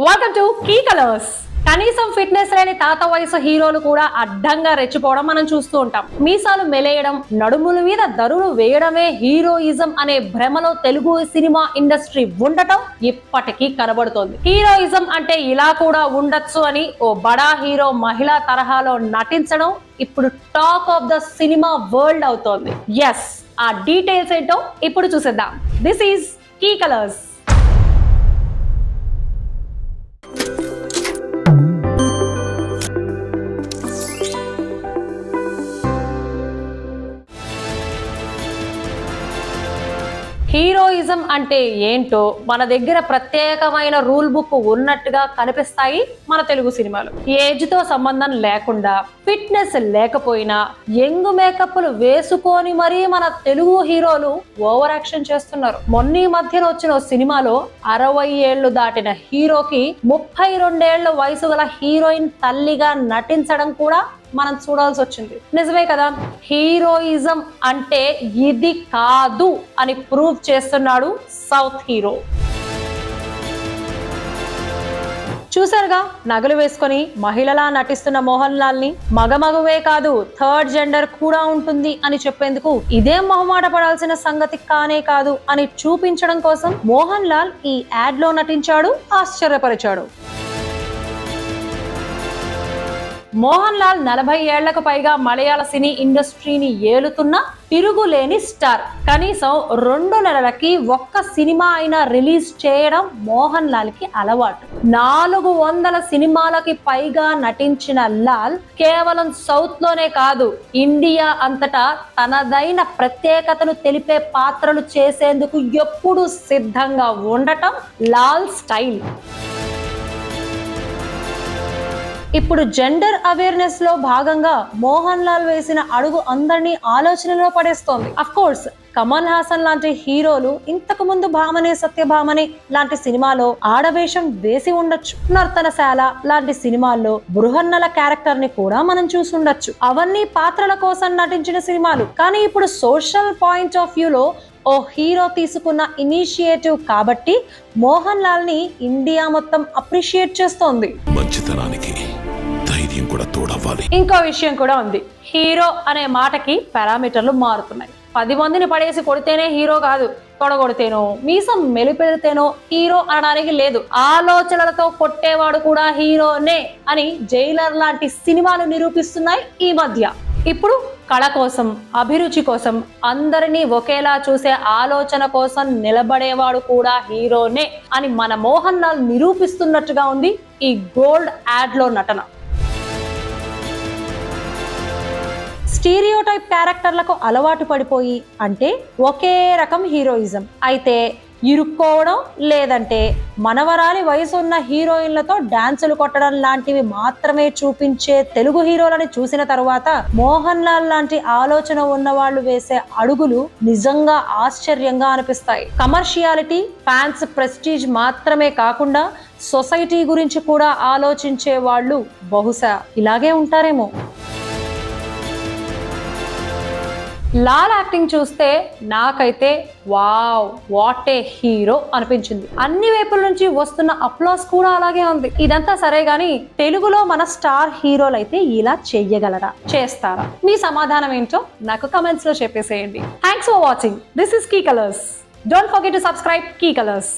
Welcome to key colours. కనీసం fitness లేని తాత వయసు హీరోలు కూడా అడ్డంగా రెచ్చిపోవడం మనం చూస్తూ ఉంటాం. మీసాలు మెలేయడం, నడుముల మీద దరులు వేయడమే హీరోయిజం అనే భ్రమలో తెలుగు సినిమా ఇండస్ట్రీ ఉండటం ఇప్పటికీ కనబడుతోంది. హీరోయిజం అంటే ఇలా కూడా ఉండొచ్చు అని ఓ బడా హీరో మహిళా తరహాలో నటించడం ఇప్పుడు talk of the cinema world అవుతోంది. ఎస్, ఆ డీటెయిల్స్ ఏంటో ఇప్పుడు చూసేద్దాం. This is key colours. Heroism అంటే ఏంటో మన దగ్గర ప్రత్యేకమైన రూల్ బుక్ ఉన్నట్టుగా కనిపిస్తాయి మన తెలుగు సినిమాలు. ఏజ్ తో సంబంధం లేకుండా, ఫిట్నెస్ లేకపోయినా యంగ్ మేకప్లు వేసుకొని మరీ మన తెలుగు హీరోలు ఓవర్ యాక్షన్ చేస్తున్నారు. మొన్న మధ్యన వచ్చిన సినిమాలో 60 ఏళ్లు దాటిన హీరోకి 32 ఏళ్ల వయసు గల హీరోయిన్ తల్లిగా నటించడం కూడా మనం చూడాల్సి వచ్చింది. నిజమే కదా, హీరోయిజం అంటే ఇది కాదు అని ప్రూవ్ చేస్తున్నాడు సౌత్ హీరో. చూసారుగా, నగలు వేసుకొని మహిళలా నటిస్తున్న మోహన్ లాల్ ని మగమగువే కాదు థర్డ్ జెండర్ కూడా ఉంటుంది అని చెప్పేందుకు ఇదేం మొహమాట పడాల్సిన సంగతి కానే కాదు అని చూపించడం కోసం మోహన్ లాల్ ఈ యాడ్ లో నటించాడు, ఆశ్చర్యపరిచాడు. మోహన్ లాల్ 40 ఏళ్లకు పైగా మలయాళ సినీ ఇండస్ట్రీని ఏలుతున్న తిరుగులేని స్టార్. కనీసం 2 నెలలకి ఒక్క సినిమా అయినా రిలీజ్ చేయడం మోహన్ లాల్ కి అలవాటు. 400 సినిమాలకి పైగా నటించిన లాల్ కేవలం సౌత్ లోనే కాదు, ఇండియా అంతటా తనదైన ప్రత్యేకతను తెలిపే పాత్రలు చేసేందుకు ఎప్పుడూ సిద్ధంగా ఉండటం లాల్ స్టైల్. ఇప్పుడు జెండర్ అవేర్నెస్ లో భాగంగా మోహన్ లాల్ వేసిన అడుగు అందరినీ ఆలోచనలో పడేస్తోంది. అఫ్ కోర్స్, కమల్ హాసన్ లాంటి హీరోలు ఇంతకు ముందు భామనే సత్యభామనే లాంటి సినిమాలో ఆడవేషం వేసి ఉండొచ్చు. నర్తనశాల లాంటి సినిమాల్లో బృహన్నల క్యారెక్టర్ ని కూడా మనం చూసుండొచ్చు. అవన్నీ పాత్రల కోసం నటించిన సినిమాలు. కానీ ఇప్పుడు సోషల్ పాయింట్ ఆఫ్ వ్యూలో ఓ హీరో తీసుకున్న ఇనిషియేటివ్ కాబట్టి మోహన్ లాల్ ని ఇండియా మొత్తం అప్రిషియేట్ చేస్తోంది. మంచితనానికి ధైర్యం కూడా తోడవ్వాలి. ఇంకో విషయం కూడా ఉంది. హీరో అనే మాటకి పారామీటర్లు మారుతున్నాయి. 10 మందిని పడేసి కొడితేనే హీరో కాదు, తొడగొడితేనో మీసం మెలిపెడితేనో హీరో అనడానికి లేదు. ఆలోచనలతో కొట్టేవాడు కూడా హీరోనే అని జైలర్ లాంటి సినిమాలు నిరూపిస్తున్నాయి ఈ మధ్య. ఇప్పుడు కళ కోసం, అభిరుచి కోసం, అందరినీ ఒకేలా చూసే ఆలోచన కోసం నిలబడేవాడు కూడా హీరోనే అని మన మోహన్ లాల్ నిరూపిస్తున్నట్టుగా ఉంది ఈ గోల్డ్ యాడ్ లో నటన. స్టీరియోటైప్ క్యారెక్టర్లకు అలవాటు పడిపోయి, అంటే ఒకే రకం హీరోయిజం అయితే ఇరుక్కోవడం, లేదంటే మనవరాలి వయసు ఉన్న హీరోయిన్లతో డాన్సులు కొట్టడం లాంటివి మాత్రమే చూపించే తెలుగు హీరోలని చూసిన తరువాత మోహన్ లాల్ లాంటి ఆలోచన ఉన్న వాళ్ళు వేసే అడుగులు నిజంగా ఆశ్చర్యంగా అనిపిస్తాయి. కమర్షియాలిటీ, ఫ్యాన్స్ ప్రెస్టీజ్ మాత్రమే కాకుండా సొసైటీ గురించి కూడా ఆలోచించే వాళ్ళు బహుశా ఇలాగే ఉంటారేమో. లాల్ యాక్టింగ్ చూస్తే నాకైతే వావ్, వాట్ ఏ హీరో అనిపించింది. అన్ని వైపుల నుంచి వస్తున్న అప్లాస్ కూడా అలాగే ఉంది. ఇదంతా సరే గానీ తెలుగులో మన స్టార్ హీరోలు అయితే ఇలా చెయ్యగలరా, చేస్తారా? మీ సమాధానం ఏంటో నాకు కమెంట్స్ లో చెప్పేసేయండి. Thanks for watching. This is key colours. Don't forget to subscribe key colours.